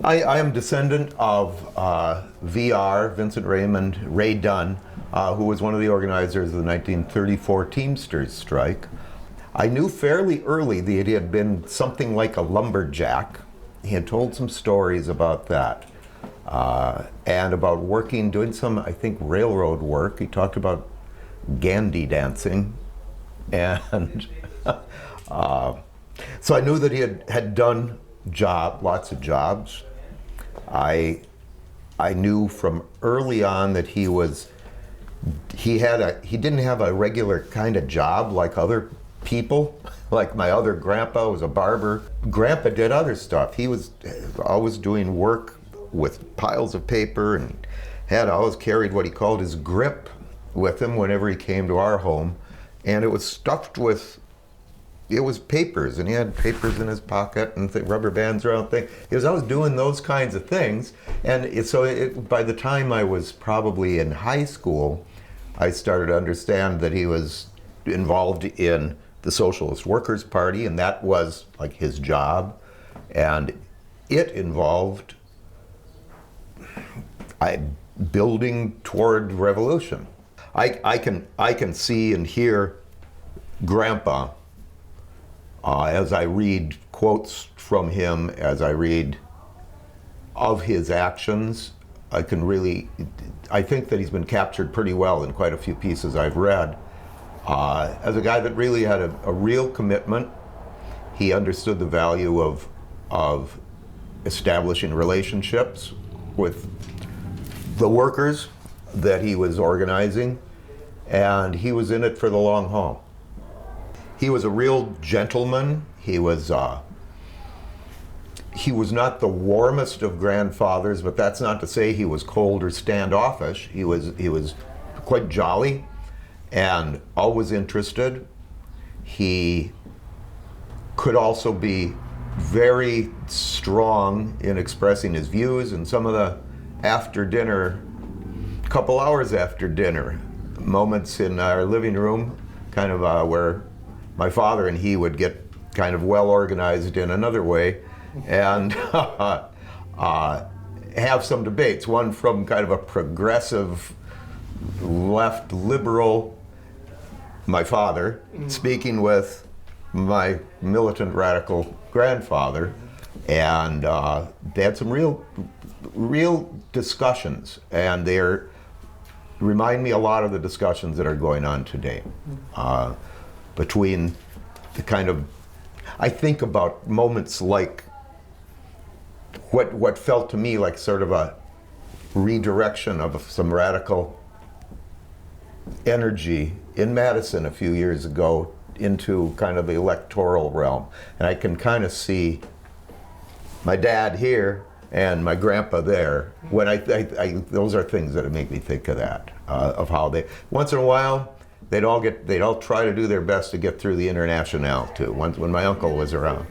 I am descendant of VR, Vincent Raymond Ray Dunn, who was one of the organizers of the 1934 Teamsters strike. I knew fairly early that he had been something like a lumberjack. He had told some stories about that and about working, doing some, I think, railroad work. He talked about Gandhi dancing. And so I knew that he had done lots of jobs. I knew from early on that he didn't have a regular kind of job like other people. Like my other grandpa was a barber. Grandpa did other stuff. He was always doing work with piles of paper and had always carried what he called his grip with him whenever he came to our home. And it was stuffed with, it was papers, and he had papers in his pocket and rubber bands around things. He was always doing those kinds of things. And by the time I was probably in high school, I started to understand that he was involved in the Socialist Workers' Party, and that was like his job. And it involved building toward revolution. I can see and hear Grandpa as I read quotes from him, as I read of his actions. I think that he's been captured pretty well in quite a few pieces I've read. As a guy that really had a real commitment. He understood the value of establishing relationships with the workers that he was organizing, and he was in it for the long haul. He was a real gentleman. He was not the warmest of grandfathers, but that's not to say he was cold or standoffish. He was quite jolly and always interested. He could also be very strong in expressing his views, and some of the after dinner, couple hours after dinner, moments in our living room, kind of where my father and he would get kind of well organized in another way and have some debates. One from kind of a progressive left liberal, my father, speaking with my militant radical grandfather, and they had some real discussions, and they remind me a lot of the discussions that are going on today between the kind of, I think about moments like what felt to me like sort of a redirection of some radical energy in Madison a few years ago into kind of the electoral realm. And I can kind of see my dad here and my grandpa there. When those are things that make me think of that, of how they, once in a while, they'd all try to do their best to get through the Internationale too, when my uncle was around.